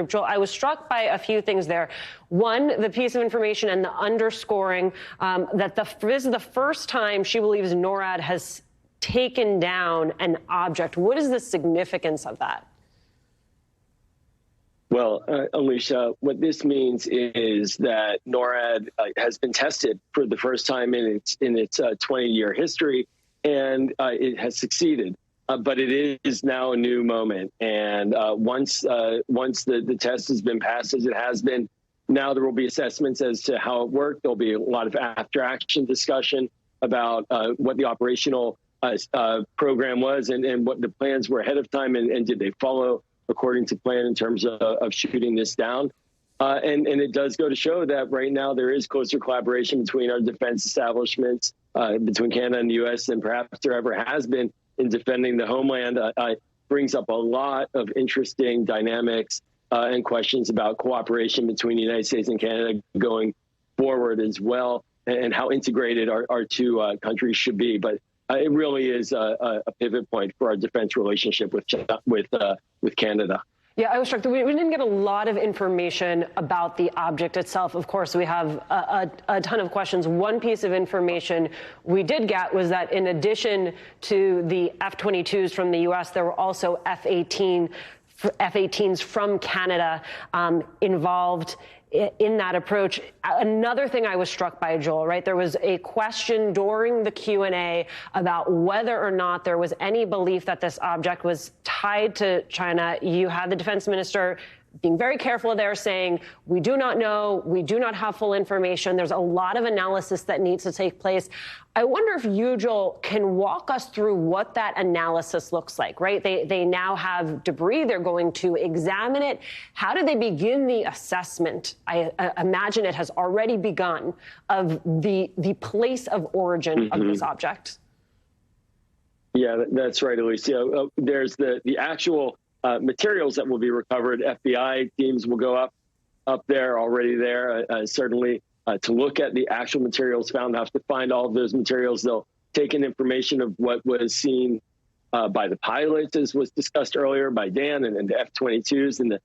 Joel, I was struck by a few things there. One, the piece of information and the underscoring that this is the first time she believes NORAD has taken down an object. What is the significance of that? Well, Alicia, what this means is that NORAD has been tested for the first time in its 20-year history, and it has succeeded. But it is now a new moment, and once the test has been passed, as it has been, now there will be assessments as to how it worked. There'll be a lot of after-action discussion about what the operational program was and what the plans were ahead of time, and did they follow according to plan in terms of shooting this down. And it does go to show that right now there is closer collaboration between our defense establishments, between Canada and the U.S. than perhaps there ever has been in defending the homeland. Brings up a lot of interesting dynamics and questions about cooperation between the United States and Canada going forward as well, and how integrated our two countries should be. But it really is a pivot point for our defense relationship with Canada. Yeah, I was struck that we didn't get a lot of information about the object itself. Of course, we have a ton of questions. One piece of information we did get was that in addition to the F-22s from the U.S., there were also F-18s from Canada involved in that approach. Another thing I was struck by, Joel, right? There was a question during the Q&A about whether or not there was any belief that this object was tied to China. You had the defense minister being very careful there, saying, we do not know, we do not have full information. There's a lot of analysis that needs to take place. I wonder if you, Joel, can walk us through what that analysis looks like, right? They now have debris. They're going to examine it. How do they begin the assessment? I imagine it has already begun, of the place of origin of this object. Yeah, that's right, Alicia. There's the actual materials that will be recovered. FBI teams will go up there, already there, certainly to look at the actual materials found. Have to find all of those materials. They'll take in information of what was seen by the pilots, as was discussed earlier by Dan, and the F-22s, and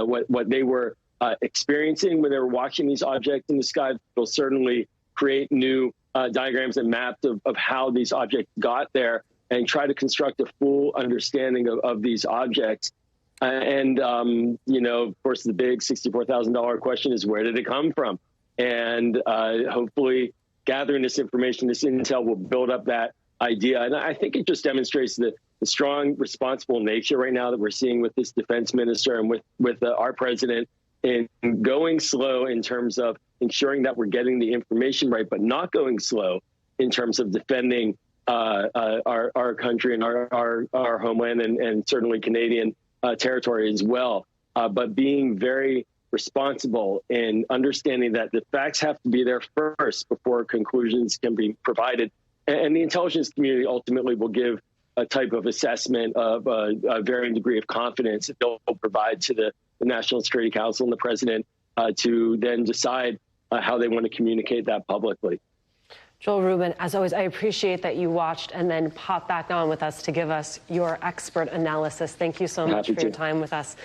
what they were experiencing when they were watching these objects in the sky. They'll certainly create new diagrams and maps of how these objects got there, and try to construct a full understanding of these objects. And, you know, of course, the big $64,000 question is, where did it come from? And hopefully gathering this information, this intel, will build up that idea. And I think it just demonstrates the strong, responsible nature right now that we're seeing with this defense minister and with our president, in going slow in terms of ensuring that we're getting the information right, but not going slow in terms of defending our country and our homeland, and certainly Canadian territory as well, but being very responsible in understanding that the facts have to be there first before conclusions can be provided. And the intelligence community ultimately will give a type of assessment of a varying degree of confidence that they'll provide to the National Security Council and the president to then decide how they want to communicate that publicly. Joel Rubin, as always, I appreciate that you watched and then popped back on with us to give us your expert analysis. Thank you so much for your time with us.